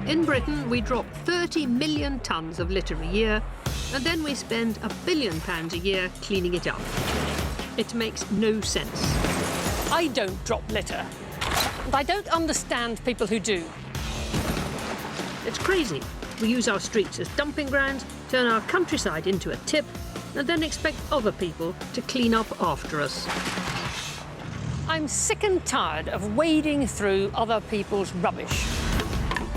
In Britain, we drop 30 million tonnes of litter a year, and then we spend £1 billion a year cleaning it up. It makes no sense. I don't drop litter, and I don't understand people who do. It's crazy. We use our streets as dumping grounds, turn our countryside into a tip, and then expect other people to clean up after us. I'm sick and tired of wading through other people's rubbish.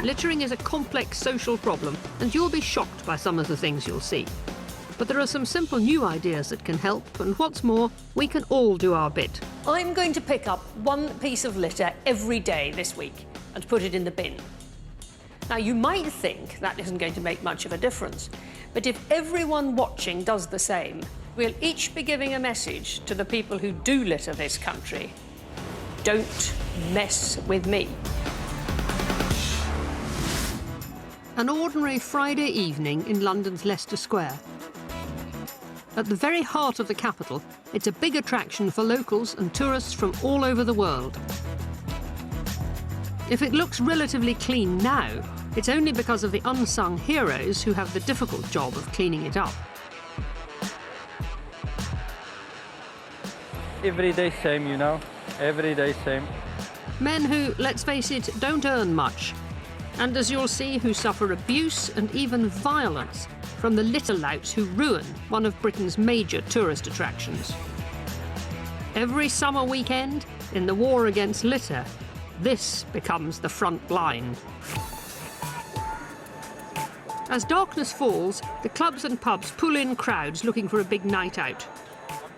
Littering is a complex social problem, and you'll be shocked by some of the things you'll see. But there are some simple new ideas that can help, and what's more, we can all do our bit. I'm going to pick up one piece of litter every day this week and put it in the bin. Now, you might think that isn't going to make much of a difference, but if everyone watching does the same, we'll each be giving a message to the people who do litter this country. Don't mess with me. An ordinary Friday evening in London's Leicester Square. At the very heart of the capital, it's a big attraction for locals and tourists from all over the world. If it looks relatively clean now, it's only because of the unsung heroes who have the difficult job of cleaning it up. Every day same, you know, every day same. Men who, let's face it, don't earn much. And as you'll see, who suffer abuse and even violence from the litter louts who ruin one of Britain's major tourist attractions. Every summer weekend, in the war against litter, this becomes the front line. As darkness falls, the clubs and pubs pull in crowds looking for a big night out.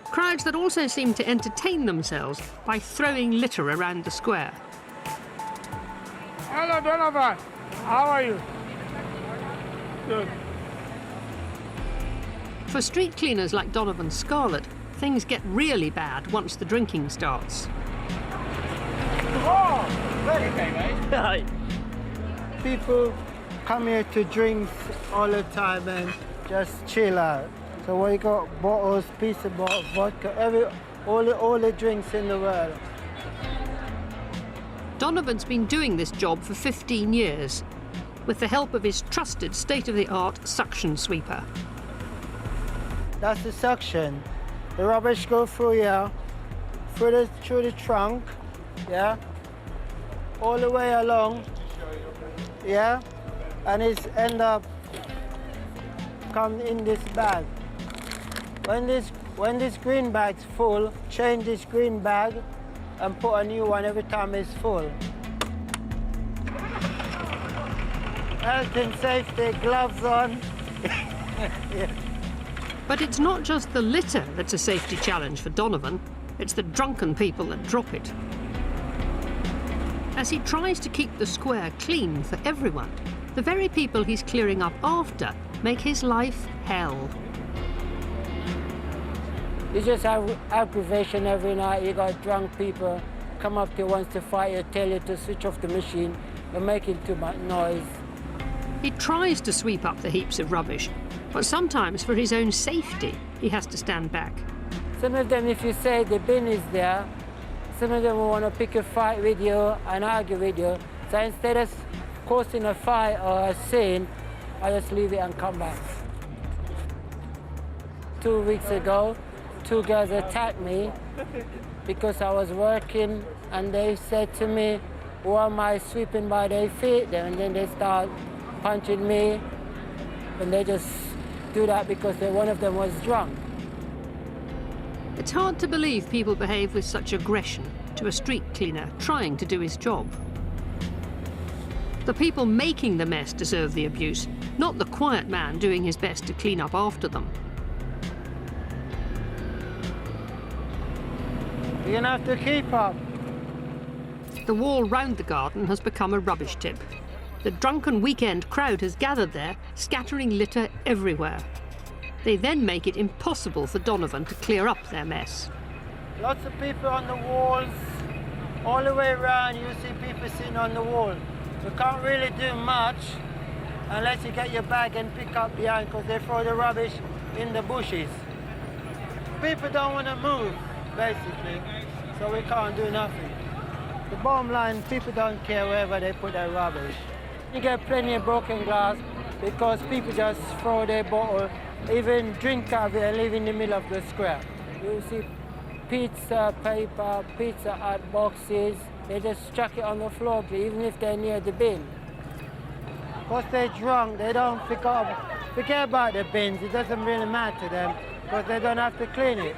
Crowds that also seem to entertain themselves by throwing litter around the square. Hello, Donovan. How are you? Good. For street cleaners like Donovan Scarlett, things get really bad once the drinking starts. Oh, very mate. People come here to drink all the time and just chill out. So we got bottles, piece of bottle, vodka, all the drinks in the world. Donovan's been doing this job for 15 years, with the help of his trusted state-of-the-art suction sweeper. That's the suction. The rubbish go through here, through the trunk, yeah, all the way along, yeah, and it's end up come in this bag. When this green bag's full, change this green bag and put a new one every time it's full. Health and safety, gloves on. Yeah. But it's not just the litter that's a safety challenge for Donovan, it's the drunken people that drop it. As he tries to keep the square clean for everyone, the very people he's clearing up after make his life hell. You just have aggravation every night. You got drunk people come up to you, wants to fight you, tell you to switch off the machine. You're making too much noise. He tries to sweep up the heaps of rubbish, but sometimes for his own safety, he has to stand back. Some of them, if you say the bin is there, some of them will want to pick a fight with you and argue with you. So instead of causing a fight or a scene, I just leave it and come back. 2 weeks ago, 2 girls attacked me because I was working, and they said to me, why am I sweeping by their feet? And then they start punching me, and they just do that because one of them was drunk. It's hard to believe people behave with such aggression to a street cleaner trying to do his job. The people making the mess deserve the abuse, not the quiet man doing his best to clean up after them. You're gonna have to keep up. The wall round the garden has become a rubbish tip. The drunken weekend crowd has gathered there, scattering litter everywhere. They then make it impossible for Donovan to clear up their mess. Lots of people on the walls, all the way around. You see people sitting on the wall. You can't really do much unless you get your bag and pick up behind, because they throw the rubbish in the bushes. People don't want to move, basically, so we can't do nothing. The bottom line, people don't care wherever they put their rubbish. You get plenty of broken glass because people just throw their bottle, even drink out of it and leave in the middle of the square. You see pizza paper, pizza hut boxes, they just chuck it on the floor, even if they're near the bin. Because they're drunk, they don't forget about the bins. It doesn't really matter to them because they don't have to clean it.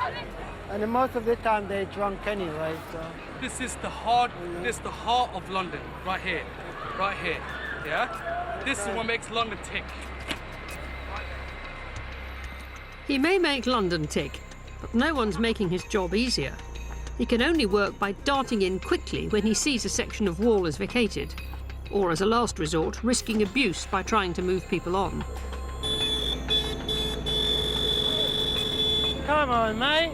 And most of the time they're drunk anyway, so. This is the heart of London, right here, yeah? This is what makes London tick. He may make London tick, but no one's making his job easier. He can only work by darting in quickly when he sees a section of wall is vacated, or as a last resort, risking abuse by trying to move people on. Come on, mate.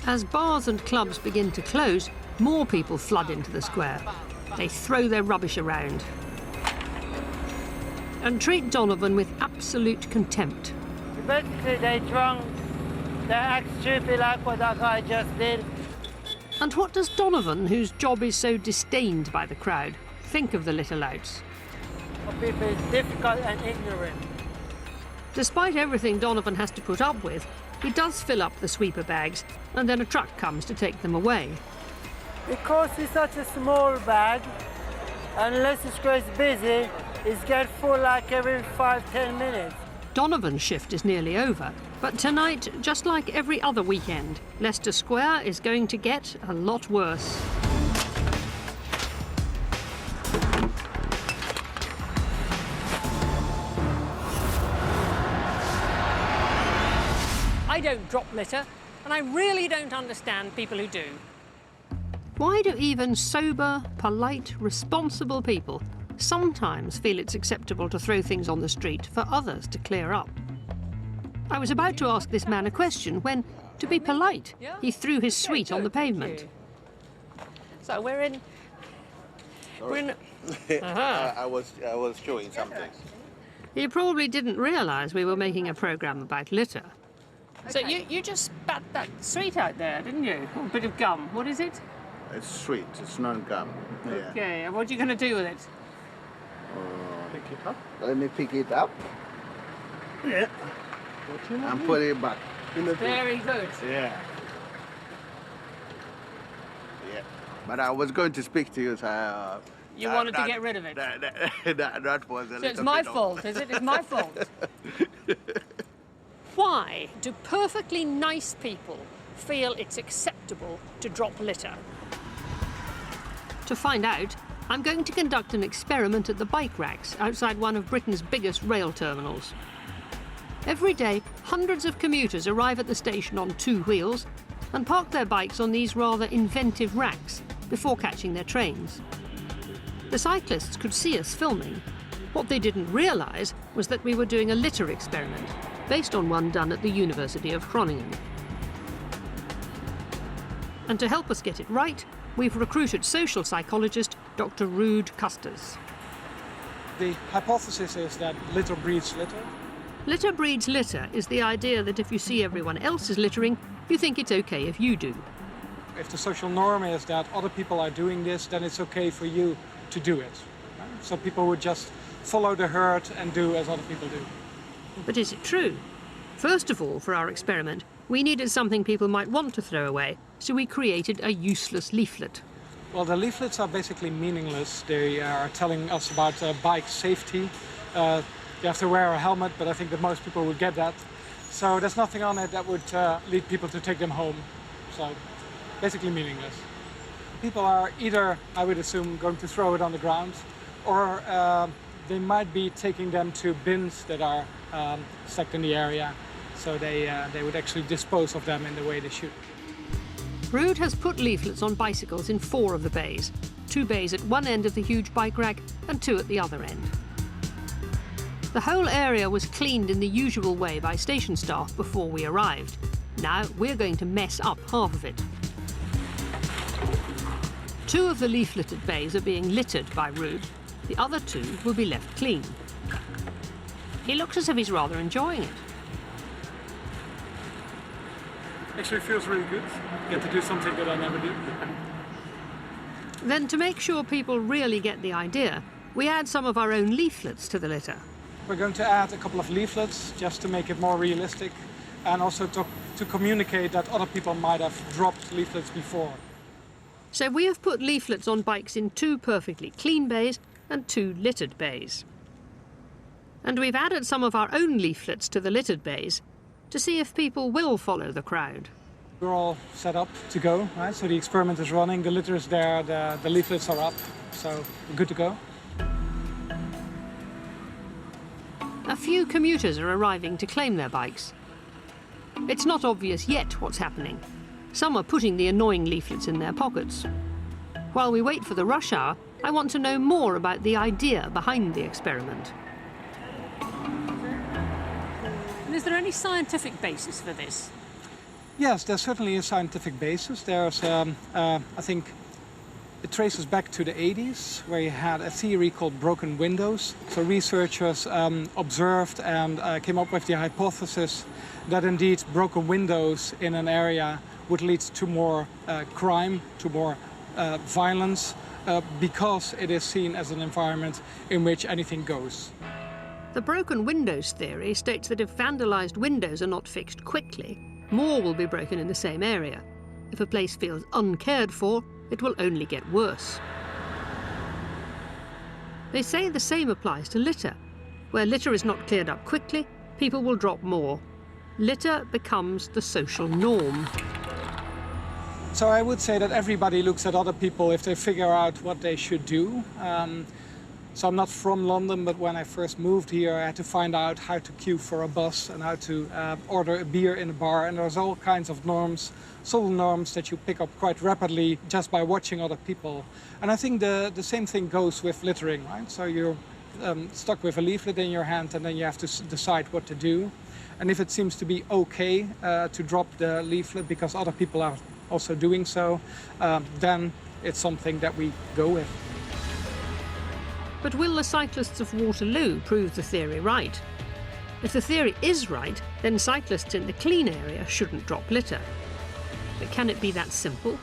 As bars and clubs begin to close, more people flood into the square. They throw their rubbish around and treat Donovan with absolute contempt. Basically, they're drunk, they act stupid like what that guy just did. And what does Donovan, whose job is so disdained by the crowd, think of the litter louts? For people, it's difficult and ignorant. Despite everything Donovan has to put up with, he does fill up the sweeper bags, and then a truck comes to take them away. Because it's such a small bag, unless the square is busy, it's get full like every 5-10 minutes. Donovan's shift is nearly over, but tonight, just like every other weekend, Leicester Square is going to get a lot worse. I don't drop litter, and I really don't understand people who do. Why do even sober, polite, responsible people sometimes feel it's acceptable to throw things on the street for others to clear up? I was about to ask this man a question when, to be polite, he threw his sweet on the pavement. So we're in... I was showing something. He probably didn't realise we were making a programme about litter. So you just spat that sweet out there, didn't you? Oh, a bit of gum. What is it? It's sweet. It's not gum. Yeah. Okay, and what are you going to do with it? Pick it up. Let me pick it up. Yeah. And put it back. Very good. Yeah. Yeah. But I was going to speak to you, so... You wanted to get rid of it? That was a little So it's my bit fault, is it? It's my fault. Why do perfectly nice people feel it's acceptable to drop litter? To find out, I'm going to conduct an experiment at the bike racks outside one of Britain's biggest rail terminals. Every day, hundreds of commuters arrive at the station on 2 wheels and park their bikes on these rather inventive racks before catching their trains. The cyclists could see us filming. What they didn't realise was that we were doing a litter experiment, based on one done at the University of Groningen. And to help us get it right, we've recruited social psychologist Dr. Ruud Kusters. The hypothesis is that litter breeds litter. Litter breeds litter is the idea that if you see everyone else is littering, you think it's okay if you do. If the social norm is that other people are doing this, then it's okay for you to do it. So people would just follow the herd and do as other people do. But is it true? First of all, for our experiment, we needed something people might want to throw away, so we created a useless leaflet. Well, the leaflets are basically meaningless. They are telling us about bike safety. You have to wear a helmet, but I think that most people would get that. So there's nothing on it that would lead people to take them home. So basically meaningless. People are either, I would assume, going to throw it on the ground, or they might be taking them to bins that are stacked in the area. So they would actually dispose of them in the way they should. Ruud has put leaflets on bicycles in 4 of the bays. 2 bays at one end of the huge bike rack and 2 at the other end. The whole area was cleaned in the usual way by station staff before we arrived. Now we're going to mess up half of it. 2 of the leafleted bays are being littered by Ruud. The other 2 will be left clean. He looks as if he's rather enjoying it. Actually feels really good. Get to do something that I never do. Then, to make sure people really get the idea, we add some of our own leaflets to the litter. We're going to add a couple of leaflets just to make it more realistic, and also to communicate that other people might have dropped leaflets before. So we have put leaflets on bikes in 2 perfectly clean bays and 2 littered bays. And we've added some of our own leaflets to the littered bays to see if people will follow the crowd. We're all set up to go, right? So the experiment is running, the litter is there, the leaflets are up, so we're good to go. A few commuters are arriving to claim their bikes. It's not obvious yet what's happening. Some are putting the annoying leaflets in their pockets. While we wait for the rush hour, I want to know more about the idea behind the experiment. And is there any scientific basis for this? Yes, there's certainly a scientific basis. There's, I think, it traces back to the 80s, where you had a theory called broken windows. So researchers observed and came up with the hypothesis that indeed broken windows in an area would lead to more crime, to more violence, because it is seen as an environment in which anything goes. The broken windows theory states that if vandalised windows are not fixed quickly, more will be broken in the same area. If a place feels uncared for, it will only get worse. They say the same applies to litter. Where litter is not cleared up quickly, people will drop more. Litter becomes the social norm. So I would say that everybody looks at other people if they figure out what they should do. So I'm not from London, but when I first moved here, I had to find out how to queue for a bus and how to order a beer in a bar. And there's all kinds of norms, subtle norms that you pick up quite rapidly just by watching other people. And I think the same thing goes with littering, right? So you're stuck with a leaflet in your hand, and then you have to decide what to do. And if it seems to be okay to drop the leaflet because other people are also doing so, then it's something that we go with. But will the cyclists of Waterloo prove the theory right? If the theory is right, then cyclists in the clean area shouldn't drop litter. But can it be that simple?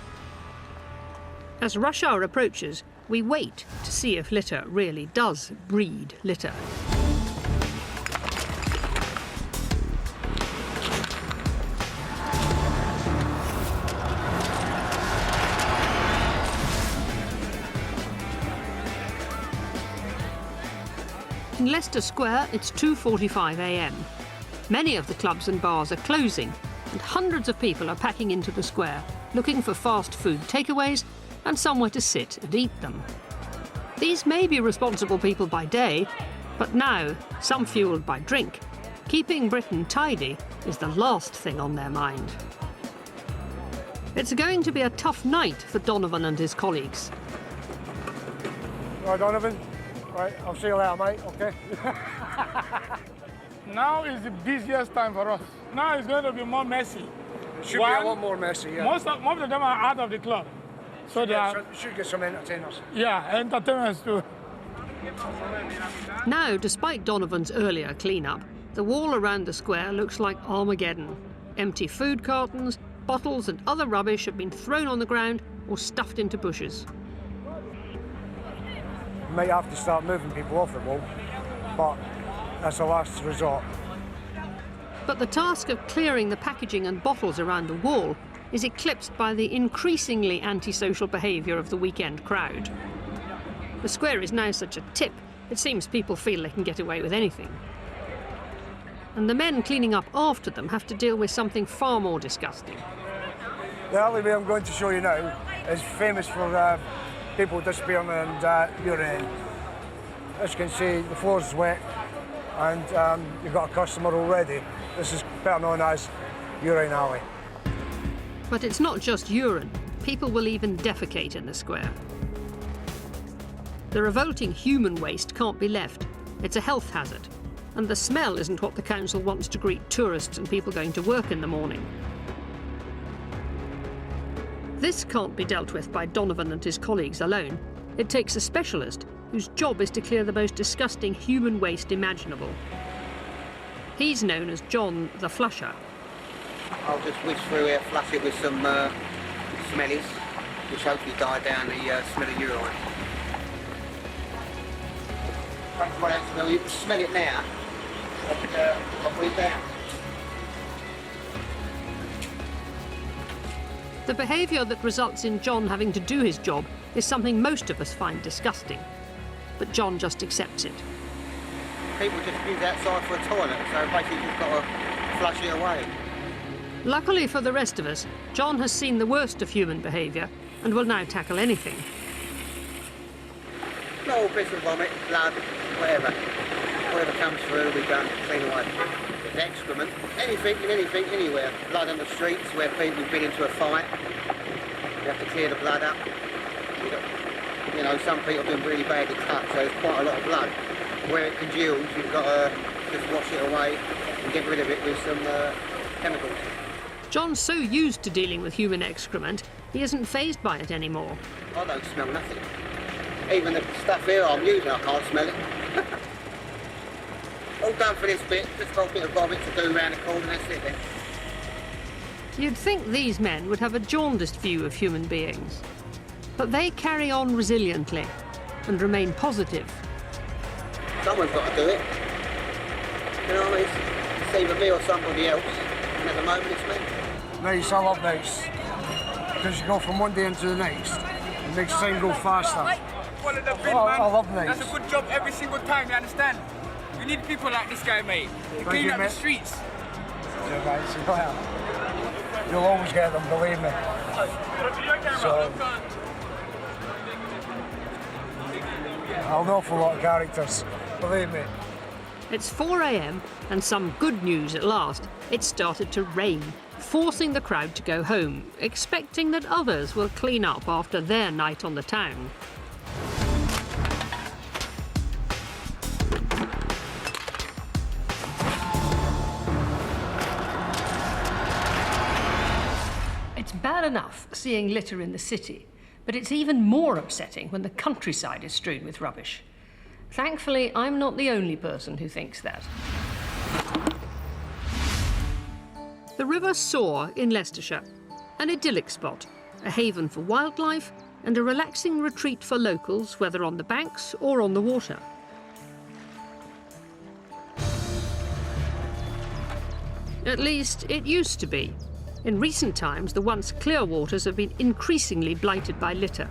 As rush hour approaches, we wait to see if litter really does breed litter. In Leicester Square, it's 2:45 a.m. Many of the clubs and bars are closing, and hundreds of people are packing into the square, looking for fast food takeaways and somewhere to sit and eat them. These may be responsible people by day, but now, some fuelled by drink, keeping Britain tidy is the last thing on their mind. It's going to be a tough night for Donovan and his colleagues. Right, Donovan. Right, I'll see you later, mate, okay? Now is the busiest time for us. Now it's going to be more messy. Should be a lot more messy, yeah. Most of them are out of the club. So they are... Should get some entertainers. Yeah, entertainers too. Now, despite Donovan's earlier clean-up, the wall around the square looks like Armageddon. Empty food cartons, bottles and other rubbish have been thrown on the ground or stuffed into bushes. You might have to start moving people off the wall, but that's the last resort. But the task of clearing the packaging and bottles around the wall is eclipsed by the increasingly antisocial behaviour of the weekend crowd. The square is now such a tip, it seems people feel they can get away with anything. And the men cleaning up after them have to deal with something far more disgusting. The alleyway I'm going to show you now is famous for people disappearing and urinating. As you can see, the floor's wet and you've got a customer already. This is better known as Urine Alley. But it's not just urine. People will even defecate in the square. The revolting human waste can't be left. It's a health hazard. And the smell isn't what the council wants to greet tourists and people going to work in the morning. This can't be dealt with by Donovan and his colleagues alone. It takes a specialist whose job is to clear the most disgusting human waste imaginable. He's known as John the Flusher. I'll just whisk through here, flush it with some smellies, which hopefully die down the smell of urine. You can smell it now, I'll put it down. The behaviour that results in John having to do his job is something most of us find disgusting. But John just accepts it. People just use outside for a toilet, so basically you've got to flush it away. Luckily for the rest of us, John has seen the worst of human behaviour and will now tackle anything. Little bits of vomit, blood, whatever. Whatever comes through, we don't clean away. There's excrement, anything, anywhere. Blood on the streets where people have been into a fight. You have to clear the blood up. You know, some people have been really badly cut, so there's quite a lot of blood. Where it congeals, you've got to just wash it away and get rid of it with some chemicals. John's so used to dealing with human excrement, he isn't fazed by it anymore. I don't smell nothing. Even the stuff here I'm using, I can't smell it. All done for this bit, just got a bit of vomit to do around the corner, and that's it then. You'd think these men would have a jaundiced view of human beings. But they carry on resiliently and remain positive. Someone's got to do it. You know, it's either me or somebody else, and at the moment it's me. Nice, I love nice. Because you go from one day into the next, it makes time go faster. Follow the bin, man. I love nice. That's a good job every single time, you understand? We need people like this guy, mate. To clean up the streets. Yeah, mate, well, you'll always get them, believe me. So, an awful lot of characters, believe me. It's 4 a.m. and some good news at last. It started to rain, forcing the crowd to go home, expecting that others will clean up after their night on the town. It's bad enough seeing litter in the city, but it's even more upsetting when the countryside is strewn with rubbish. Thankfully, I'm not the only person who thinks that. The River Soar in Leicestershire, an idyllic spot, a haven for wildlife and a relaxing retreat for locals, whether on the banks or on the water. At least, it used to be. In recent times, the once clear waters have been increasingly blighted by litter.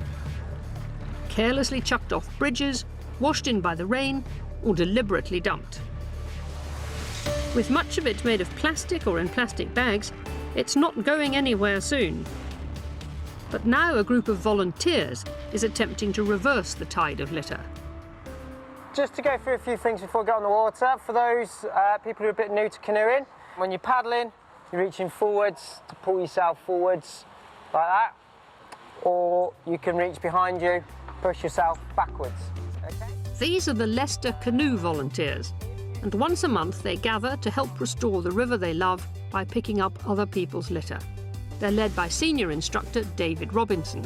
Carelessly chucked off bridges, washed in by the rain, or deliberately dumped. With much of it made of plastic or in plastic bags, it's not going anywhere soon. But now a group of volunteers is attempting to reverse the tide of litter. Just to go through a few things before we get on the water, for those people who are a bit new to canoeing, when you're paddling, you're reaching forwards to pull yourself forwards like that, or you can reach behind you, push yourself backwards. Okay? These are the Leicester Canoe Volunteers, and once a month they gather to help restore the river they love by picking up other people's litter. They're led by senior instructor David Robinson.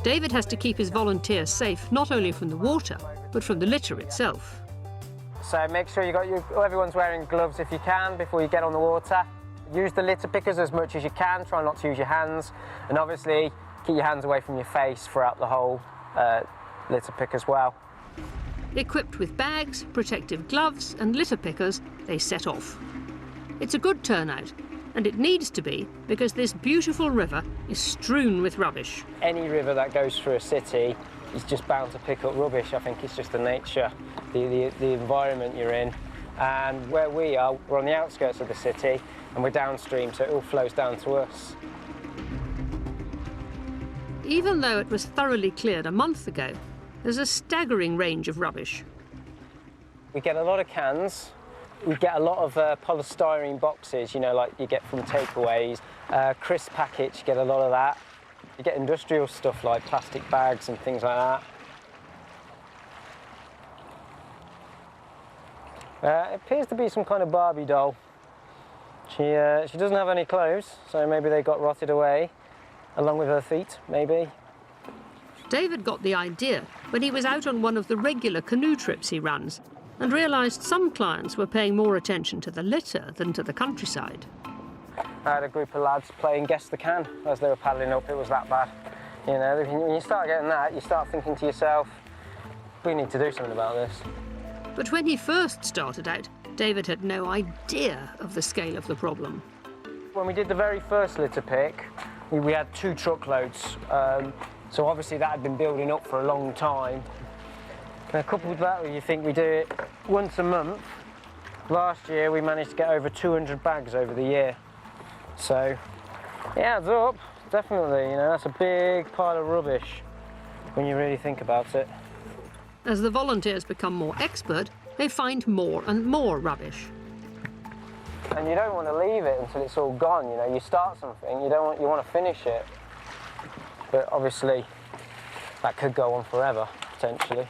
David has to keep his volunteers safe not only from the water, but from the litter itself. So make sure everyone's wearing gloves if you can before you get on the water. Use the litter pickers as much as you can, try not to use your hands, and obviously keep your hands away from your face throughout the whole litter pick as well. Equipped with bags, protective gloves and litter pickers, they set off. It's a good turnout, and it needs to be because this beautiful river is strewn with rubbish. Any river that goes through a city is just bound to pick up rubbish. I think it's just the nature, the environment you're in. And where we are, we're on the outskirts of the city and we're downstream, so it all flows down to us. Even though it was thoroughly cleared a month ago, there's a staggering range of rubbish. We get a lot of cans. We get a lot of polystyrene boxes, you know, like you get from takeaways. Crisp packets, you get a lot of that. You get industrial stuff like plastic bags and things like that. It appears to be some kind of Barbie doll. She doesn't have any clothes, so maybe they got rotted away, along with her feet, maybe. David got the idea when he was out on one of the regular canoe trips he runs. and realised some clients were paying more attention to the litter than to the countryside. I had a group of lads playing Guess the Can as they were paddling up. It was that bad. You know, when you start getting that, you start thinking to yourself, we need to do something about this. But when he first started out, David had no idea of the scale of the problem. When we did the very first litter pick, we had 2 truckloads. So obviously that had been building up for a long time. And coupled with that, you think we do it once a month. Last year we managed to get over 200 bags over the year. So it adds up, definitely. You know, that's a big pile of rubbish when you really think about it. As the volunteers become more expert, they find more and more rubbish. And you don't want to leave it until it's all gone. You know, you start something, you want to finish it. But obviously, that could go on forever, potentially.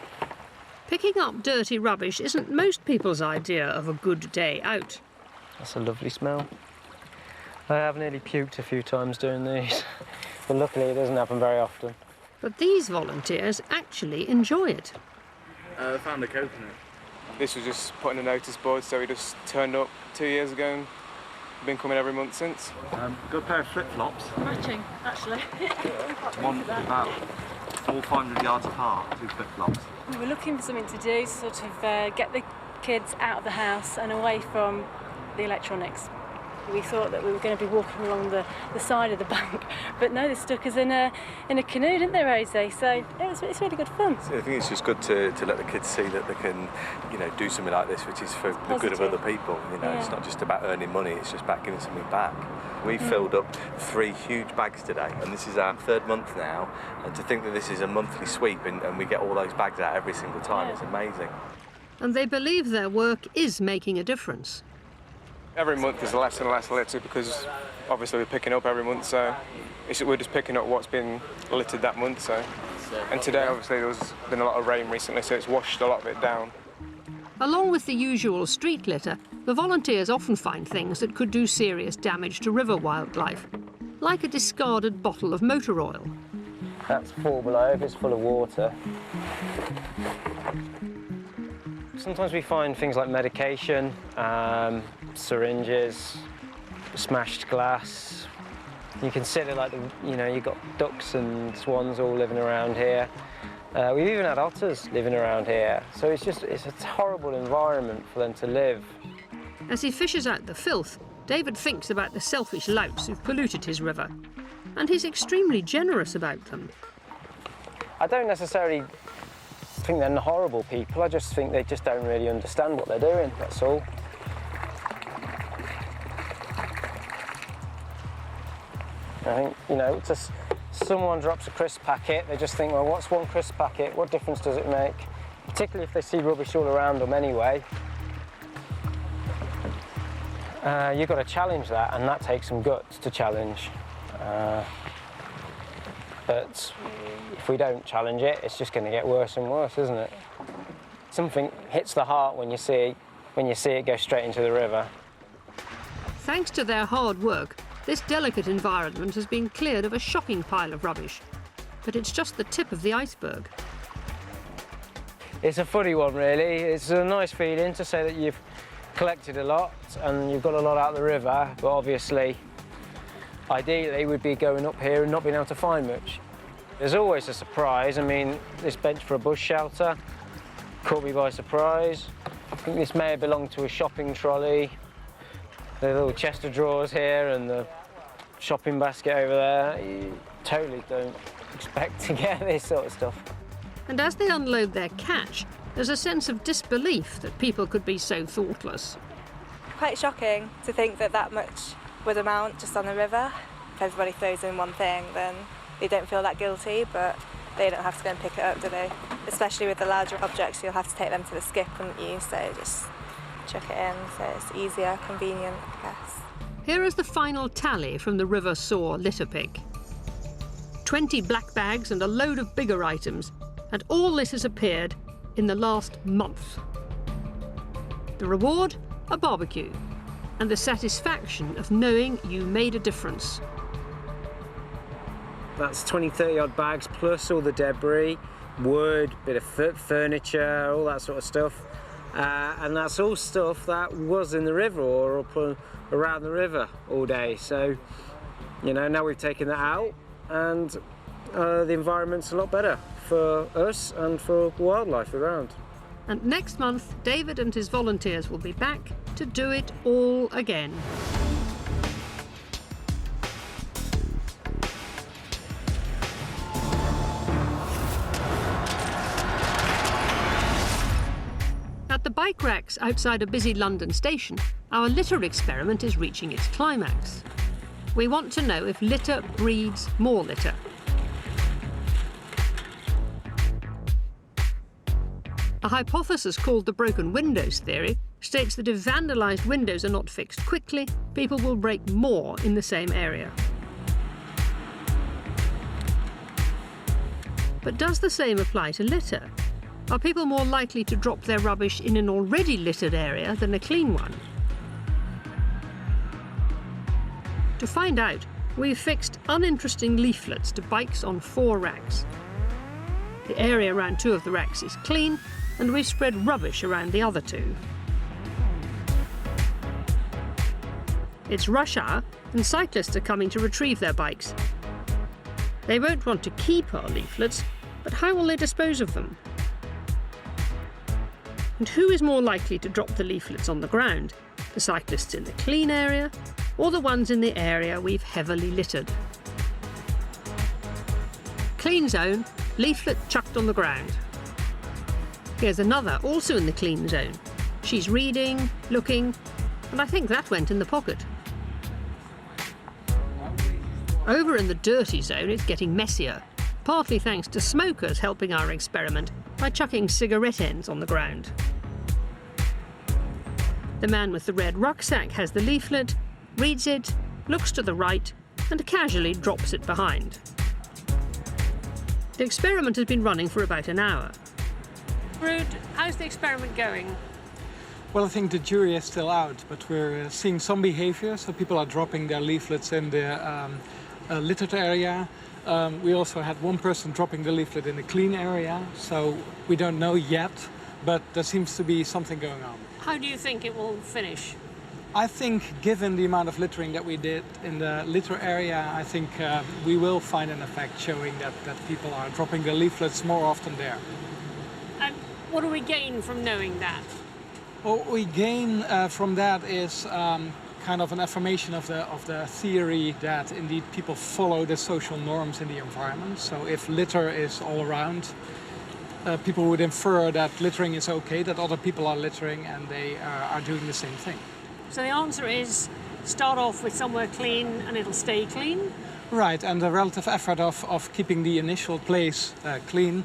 Picking up dirty rubbish isn't most people's idea of a good day out. That's a lovely smell. I have nearly puked a few times doing these, but luckily it doesn't happen very often. But these volunteers actually enjoy it. I found a coconut. This was just put in a notice board, so we just turned up 2 years ago and been coming every month since. Got a pair of flip-flops. Matching, actually. One about 400-500 yards apart, 2 flip-flops. We were looking for something to do, sort of get the kids out of the house and away from the electronics. We thought that we were going to be walking along the side of the bank, but no, they stuck us in a canoe, didn't they, Rosie? So it's really good fun. I think it's just good to let the kids see that they can, you know, do something like this, which is for the good of other people. You know, It's not just about earning money; it's just about giving something back. We filled up 3 huge bags today, and this is our 3rd month now. And to think that this is a monthly sweep, and we get all those bags out every single time, it's amazing. And they believe their work is making a difference. Every month there's less and less litter because obviously we're picking up every month, so we're just picking up what's been littered that month. So, and today obviously there's been a lot of rain recently, so it's washed a lot of it down. Along with the usual street litter, the volunteers often find things that could do serious damage to river wildlife, like a discarded bottle of motor oil. That's 4 below if it's full of water. Sometimes we find things like medication, syringes, smashed glass. You consider, like, you've got ducks and swans all living around here. We've even had otters living around here. So it's a horrible environment for them to live. As he fishes out the filth, David thinks about the selfish louts who've polluted his river. And he's extremely generous about them. I don't necessarily think they're horrible people. I just think they just don't really understand what they're doing, that's all. I think, just someone drops a crisp packet, they just think, well, what's 1 crisp packet? What difference does it make? Particularly if they see rubbish all around them anyway. You've got to challenge that, and that takes some guts to challenge. But if we don't challenge it, it's just going to get worse and worse, isn't it? Something hits the heart when you see it go straight into the river. Thanks to their hard work, this delicate environment has been cleared of a shocking pile of rubbish. But it's just the tip of the iceberg. It's a funny one, really. It's a nice feeling to say that you've collected a lot and you've got a lot out of the river, but obviously, ideally, we'd be going up here and not being able to find much. There's always a surprise. I mean, this bench for a bush shelter caught me by surprise. I think this may have belonged to a shopping trolley. The little chest of drawers here and the shopping basket over there. You totally don't expect to get this sort of stuff. And as they unload their catch, there's a sense of disbelief that people could be so thoughtless. Quite shocking to think that much would amount just on the river. If everybody throws in one thing, then they don't feel that guilty, but they don't have to go and pick it up, do they? Especially with the larger objects, you'll have to take them to the skip, wouldn't you? So just chuck it in, so it's easier, convenient, I guess. Here is the final tally from the River Soar litter pick. 20 black bags and a load of bigger items, and all this has appeared in the last month. The reward? A barbecue, and the satisfaction of knowing you made a difference. That's 20-30 odd bags plus all the debris, wood, bit of furniture, all that sort of stuff. and that's all stuff that was in the river or up around the river all day. So, you know, now we've taken that out, and the environment's a lot better for us and for wildlife around. And next month, David and his volunteers will be back to do it all again. At the bike racks outside a busy London station, our litter experiment is reaching its climax. We want to know if litter breeds more litter. A hypothesis called the broken windows theory states that if vandalised windows are not fixed quickly, people will break more in the same area. But does the same apply to litter? Are people more likely to drop their rubbish in an already littered area than a clean one? To find out, we've fixed uninteresting leaflets to bikes on 4 racks. The area around 2 of the racks is clean, and we've spread rubbish around the other 2. It's rush hour, and cyclists are coming to retrieve their bikes. They won't want to keep our leaflets, but how will they dispose of them? And who is more likely to drop the leaflets on the ground? The cyclists in the clean area, or the ones in the area we've heavily littered? Clean zone, leaflet chucked on the ground. Here's another, also in the clean zone. She's reading, looking, and I think that went in the pocket. Over in the dirty zone, it's getting messier, partly thanks to smokers helping our experiment by chucking cigarette ends on the ground. The man with the red rucksack has the leaflet, reads it, looks to the right, and casually drops it behind. The experiment has been running for about an hour. Rude, how's the experiment going? Well, I think the jury is still out, but we're seeing some behavior. So people are dropping their leaflets in the littered area. We also had one person dropping the leaflet in the clean area. So we don't know yet, but there seems to be something going on. How do you think it will finish? I think, given the amount of littering that we did in the litter area, I think we will find an effect showing that people are dropping their leaflets more often there. And what do we gain from knowing that? What we gain from that is kind of an affirmation of the theory that indeed people follow the social norms in the environment. So if litter is all around, people would infer that littering is okay, that other people are littering and they are doing the same thing. So the answer is start off with somewhere clean and it'll stay clean? Right, and the relative effort of keeping the initial place clean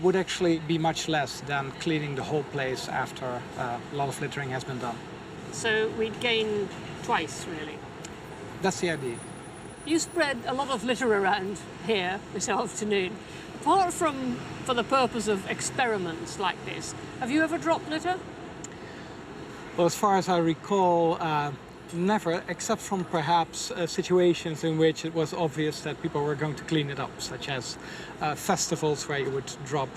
would actually be much less than cleaning the whole place after a lot of littering has been done. So we'd gain twice, really? That's the idea. You spread a lot of litter around here this afternoon. Apart from for the purpose of experiments like this, have you ever dropped litter? Well, as far as I recall, never, except from perhaps situations in which it was obvious that people were going to clean it up, such as festivals where you would drop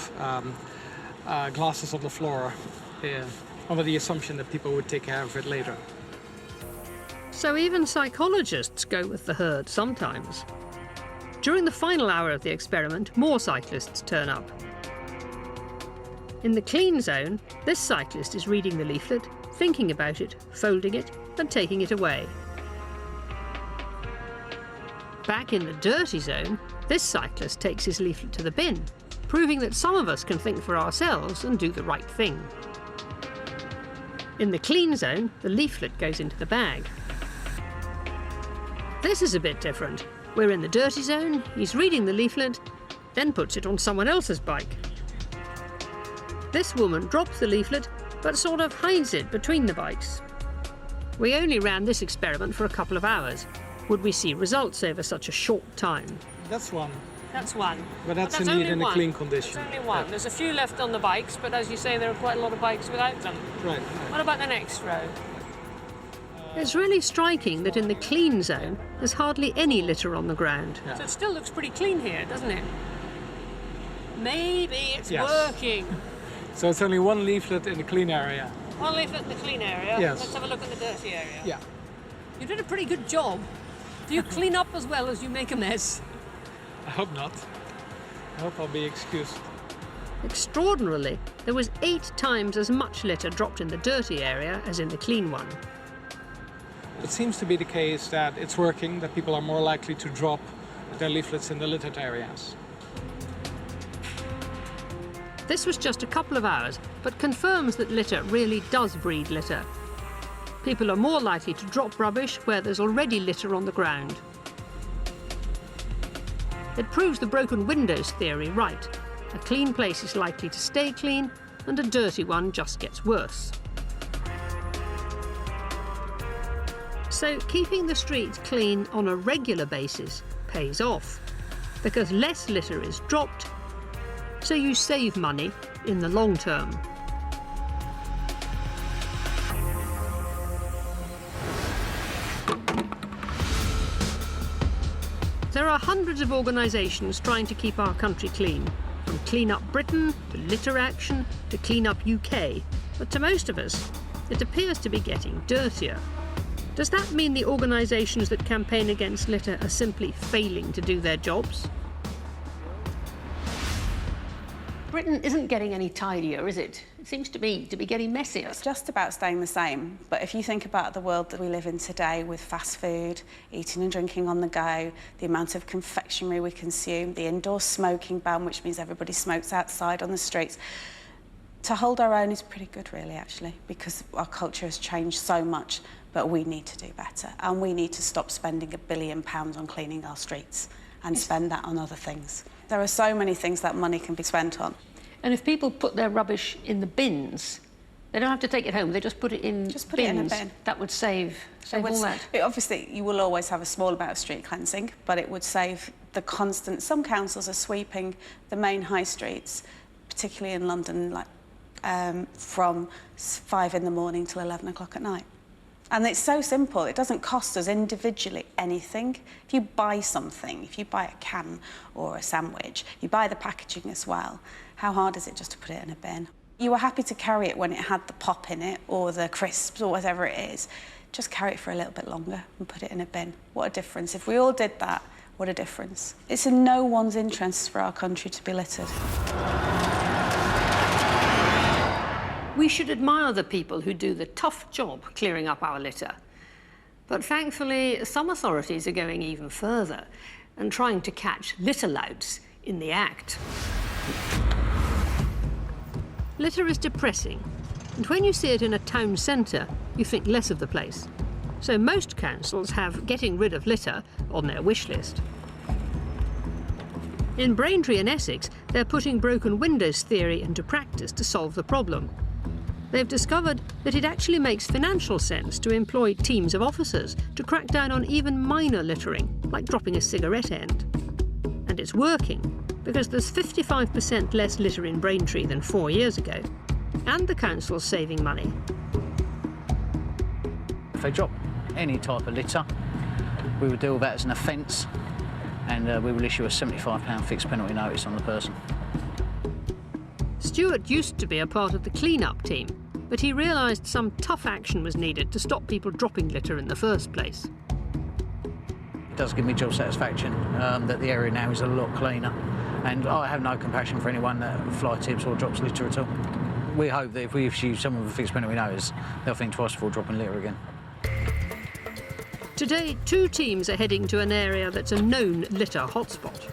glasses on the floor under the assumption that people would take care of it later. So even psychologists go with the herd sometimes. During the final hour of the experiment, more cyclists turn up. In the clean zone, this cyclist is reading the leaflet, thinking about it, folding it, and taking it away. Back in the dirty zone, this cyclist takes his leaflet to the bin, proving that some of us can think for ourselves and do the right thing. In the clean zone, the leaflet goes into the bag. This is a bit different. We're in the dirty zone, he's reading the leaflet, then puts it on someone else's bike. This woman drops the leaflet, but sort of hides it between the bikes. We only ran this experiment for a couple of hours. Would we see results over such a short time? That's one. That's one. But that's indeed in a clean condition. That's only one. Yeah. There's a few left on the bikes, but as you say, there are quite a lot of bikes without them. Right. What about the next row? It's really striking that in the clean zone, there's hardly any litter on the ground. Yeah. So it still looks pretty clean here, doesn't it? Maybe it's working. So it's only one leaflet in the clean area. One leaflet in the clean area. Yes. Let's have a look in the dirty area. Yeah. You did a pretty good job. Do you clean up as well as you make a mess? I hope not. I hope I'll be excused. Extraordinarily, there was 8 times as much litter dropped in the dirty area as in the clean one. It seems to be the case that it's working, that people are more likely to drop their leaflets in the littered areas. This was just a couple of hours, but confirms that litter really does breed litter. People are more likely to drop rubbish where there's already litter on the ground. It proves the broken windows theory right. A clean place is likely to stay clean, and a dirty one just gets worse. So keeping the streets clean on a regular basis pays off, because less litter is dropped, so you save money in the long term. There are hundreds of organisations trying to keep our country clean, from Clean Up Britain to Litter Action to Clean Up UK. But to most of us, it appears to be getting dirtier. Does that mean the organisations that campaign against litter are simply failing to do their jobs? Britain isn't getting any tidier, is it? It seems to be getting messier. It's just about staying the same. But if you think about the world that we live in today with fast food, eating and drinking on the go, the amount of confectionery we consume, the indoor smoking ban, which means everybody smokes outside on the streets, to hold our own is pretty good, really, actually, because our culture has changed so much. But we need to do better, and we need to stop spending £1 billion on cleaning our streets and spend that on other things. There are so many things that money can be spent on. And if people put their rubbish in the bins, they don't have to take it home, they just put it in bins. Just put it in a bin. That would save all that. Obviously, you will always have a small amount of street cleansing, but it would save the constant... Some councils are sweeping the main high streets, particularly in London, like from 5 in the morning till 11 o'clock at night. And it's so simple. It doesn't cost us individually anything. If you buy something, if you buy a can or a sandwich, you buy the packaging as well. How hard is it just to put it in a bin? You were happy to carry it when it had the pop in it or the crisps or whatever it is. Just carry it for a little bit longer and put it in a bin. What a difference. If we all did that, what a difference. It's in no one's interest for our country to be littered. We should admire the people who do the tough job clearing up our litter. But thankfully, some authorities are going even further and trying to catch litter louts in the act. Litter is depressing, and when you see it in a town centre, you think less of the place. So most councils have getting rid of litter on their wish list. In Braintree in Essex, they're putting broken windows theory into practice to solve the problem. They've discovered that it actually makes financial sense to employ teams of officers to crack down on even minor littering, like dropping a cigarette end. And it's working, because there's 55% less litter in Braintree than 4 years ago, and the council's saving money. If they drop any type of litter, we will deal with that as an offence, and we will issue a £75 fixed penalty notice on the person. Stuart used to be a part of the clean-up team, but he realised some tough action was needed to stop people dropping litter in the first place. It does give me job satisfaction that the area now is a lot cleaner, and I have no compassion for anyone that fly tips or drops litter at all. We hope that if we issue someone with a fixed penalty notice, they'll think twice before dropping litter again. Today, 2 teams are heading to an area that's a known litter hotspot.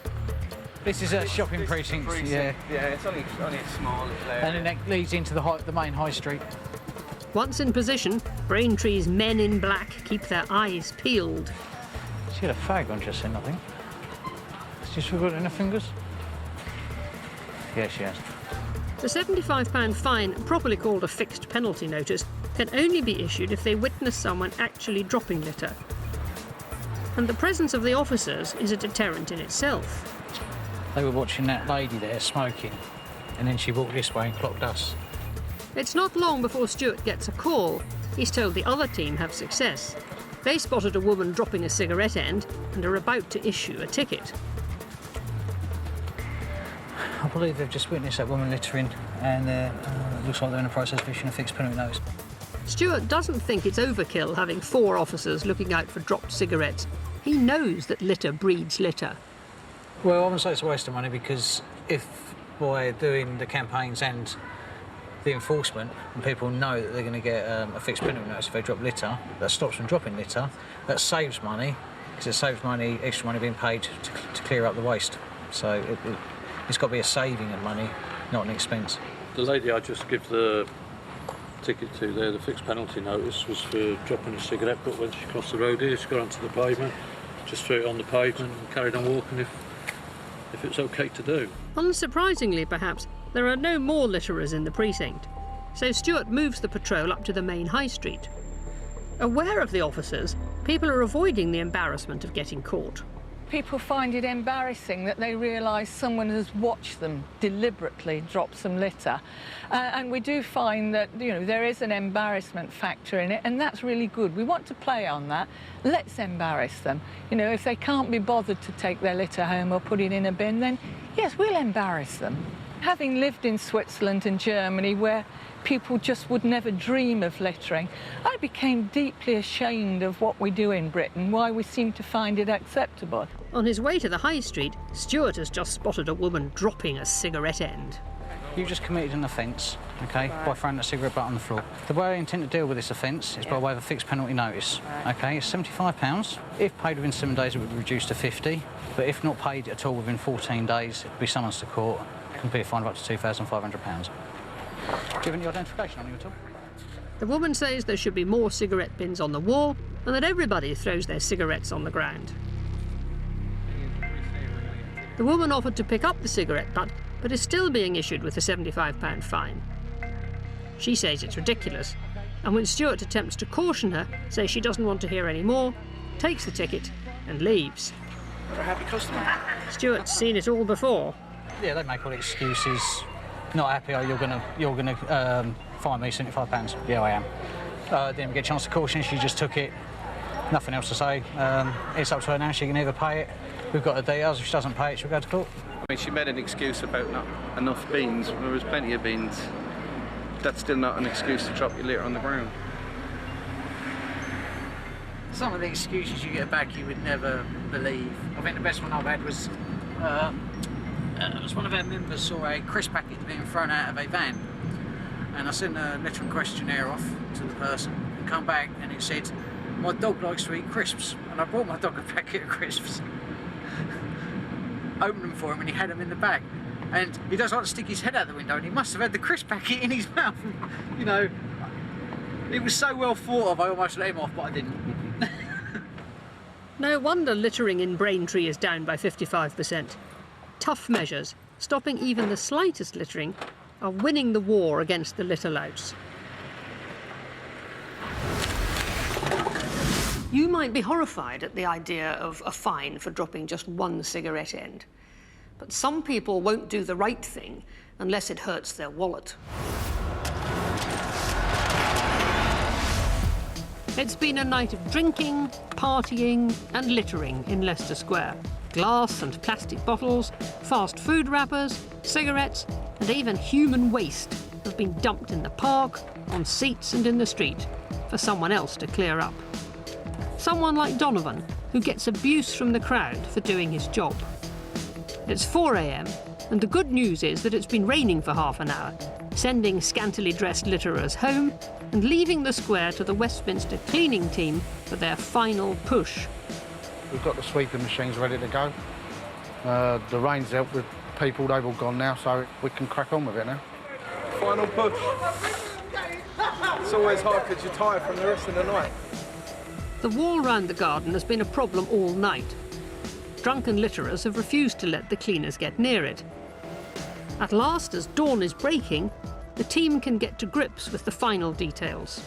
This is a shopping precinct, yeah. Yeah, it's only a small little area. And then it leads into the main high street. Once in position, Braintree's men in black keep their eyes peeled. She had a fag on just then, I think. Has she still got it in her fingers? Yeah, she has. The £75 fine, properly called a fixed penalty notice, can only be issued if they witness someone actually dropping litter. And the presence of the officers is a deterrent in itself. They were watching that lady there smoking, and then she walked this way and clocked us. It's not long before Stuart gets a call. He's told the other team have success. They spotted a woman dropping a cigarette end and are about to issue a ticket. I believe they've just witnessed that woman littering and it looks like they're in the process of issuing a fixed penalty notice. Stuart doesn't think it's overkill having 4 officers looking out for dropped cigarettes. He knows that litter breeds litter. Well, I wouldn't say it's a waste of money, because if by doing the campaigns and the enforcement, and people know that they're going to get a fixed penalty notice if they drop litter, that stops them dropping litter, that saves money, because it saves money, extra money being paid to clear up the waste. So it's got to be a saving of money, not an expense. The lady I just give the ticket to there, the fixed penalty notice, was for dropping a cigarette, but when she crossed the road here, she got onto the pavement, just threw it on the pavement and carried on walking if it's okay to do. Unsurprisingly, perhaps, there are no more litterers in the precinct, so Stuart moves the patrol up to the main high street. Aware of the officers, people are avoiding the embarrassment of getting caught. People find it embarrassing that they realise someone has watched them deliberately drop some litter. And we do find that, you know, there is an embarrassment factor in it, and that's really good. We want to play on that. Let's embarrass them. You know, if they can't be bothered to take their litter home or put it in a bin, then yes, we'll embarrass them. Having lived in Switzerland and Germany, where people just would never dream of littering, I became deeply ashamed of what we do in Britain, why we seem to find it acceptable. On his way to the high street, Stuart has just spotted a woman dropping a cigarette end. You just committed an offence, OK, by throwing that cigarette butt on the floor. The way I intend to deal with this offence is by way of a fixed penalty notice. OK, it's £75. If paid within 7 days, it would be reduced to 50. But if not paid at all within 14 days, it would be summons to court. It can be a fine of up to £2,500. Given the identification on you at all? The woman says there should be more cigarette bins on the wall and that everybody throws their cigarettes on the ground. The woman offered to pick up the cigarette butt, but is still being issued with a £75 fine. She says it's ridiculous, and when Stuart attempts to caution her, says she doesn't want to hear any more, takes the ticket and leaves. You're a happy customer. Stuart's seen it all before. Yeah, they make all the excuses. Not happy, oh, you're gonna fine me £75. Yeah, I am. Didn't get a chance to caution, she just took it. Nothing else to say. It's up to her now, she can either pay it. We've got the details, if she doesn't pay it, she'll go to court. I mean, she made an excuse about not enough beans. There was plenty of beans. That's still not an excuse to drop your litter on the ground. Some of the excuses you get back you would never believe. I think the best one I've had was one of our members saw a crisp packet being thrown out of a van, and I sent a littering questionnaire off to the person and come back and it said, my dog likes to eat crisps, and I brought my dog a packet of crisps. Opened them for him and he had them in the bag, and he does like to stick his head out the window, and he must have had the crisp packet in his mouth. You know, it was so well thought of, I almost let him off, but I didn't. No wonder littering in Braintree is down by 55%. Tough measures, stopping even the slightest littering, are winning the war against the litter louts. You might be horrified at the idea of a fine for dropping just one cigarette end, but some people won't do the right thing unless it hurts their wallet. It's been a night of drinking, partying and littering in Leicester Square. Glass and plastic bottles, fast food wrappers, cigarettes and even human waste have been dumped in the park, on seats and in the street for someone else to clear up. Someone like Donovan, who gets abuse from the crowd for doing his job. It's 4 a.m, and the good news is that it's been raining for half an hour, sending scantily dressed litterers home and leaving the square to the Westminster cleaning team for their final push. We've got the sweeping machines ready to go. The rain's helped with people, they've all gone now, so we can crack on with it now. Final push. It's always hard because you're tired from the rest of the night. The wall round the garden has been a problem all night. Drunken litterers have refused to let the cleaners get near it. At last, as dawn is breaking, the team can get to grips with the final details.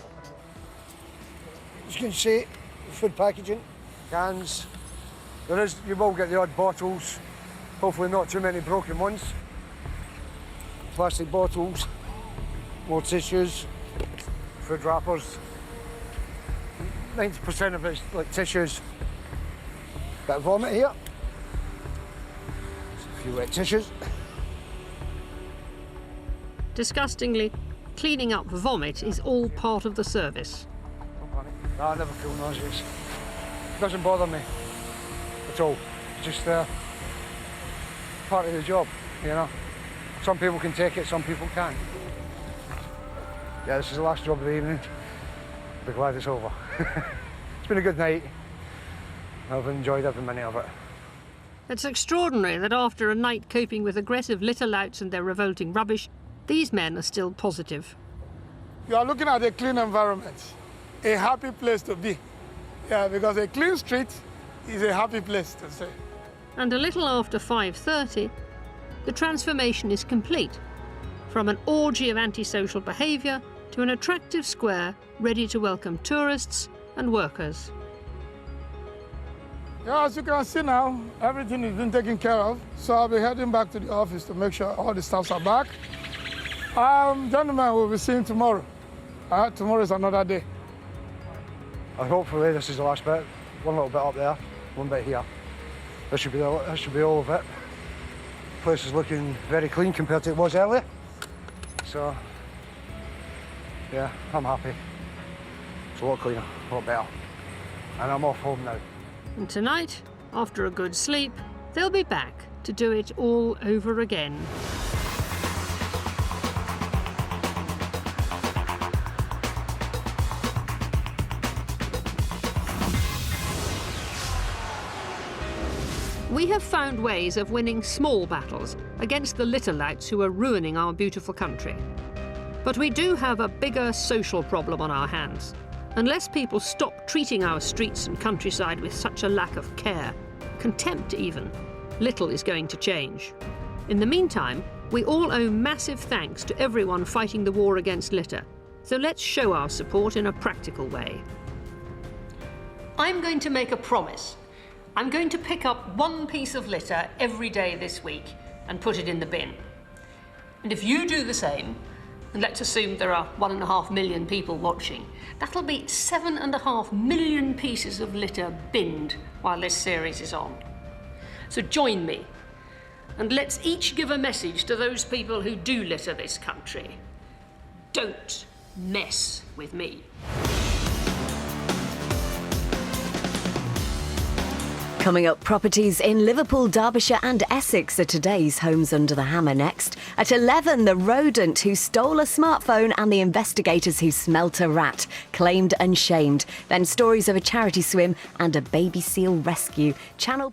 As you can see, food packaging, cans. You will get the odd bottles, hopefully not too many broken ones. Plastic bottles, more tissues, food wrappers. 90% of it's like tissues. Bit of vomit here. Just a few wet tissues. Disgustingly, cleaning up vomit is all part of the service. No, I never feel nauseous. It doesn't bother me at all. It's just part of the job, you know. Some people can take it, some people can't. Yeah, this is the last job of the evening. I'll be glad it's over. It's been a good night. I've enjoyed every minute of it. It's extraordinary that after a night coping with aggressive litter louts and their revolting rubbish, these men are still positive. You are looking at a clean environment, a happy place to be. Yeah, because a clean street is a happy place to stay. And a little after 5:30, the transformation is complete. From an orgy of antisocial behaviour to an attractive square ready to welcome tourists and workers. Yeah, as you can see now, everything has been taken care of. So I'll be heading back to the office to make sure all the staffs are back. Gentlemen, we'll be seeing tomorrow. Tomorrow is another day. And hopefully this is the last bit. One little bit up there, one bit here. This should be all of it. The place is looking very clean compared to it was earlier. So, yeah, I'm happy. It's a lot cleaner, a lot better. And I'm off home now. And tonight, after a good sleep, they'll be back to do it all over again. We have found ways of winning small battles against the litter louts who are ruining our beautiful country. But we do have a bigger social problem on our hands. Unless people stop treating our streets and countryside with such a lack of care, contempt even, little is going to change. In the meantime, we all owe massive thanks to everyone fighting the war against litter. So let's show our support in a practical way. I'm going to make a promise. I'm going to pick up one piece of litter every day this week and put it in the bin. And if you do the same, and let's assume there are 1.5 million people watching, that'll be 7.5 million pieces of litter binned while this series is on. So join me, and let's each give a message to those people who do litter this country. Don't mess with me. Coming up, properties in Liverpool, Derbyshire and Essex are today's Homes Under the Hammer next. At 11, the rodent who stole a smartphone and the investigators who smelt a rat, claimed and shamed. Then stories of a charity swim and a baby seal rescue. Channel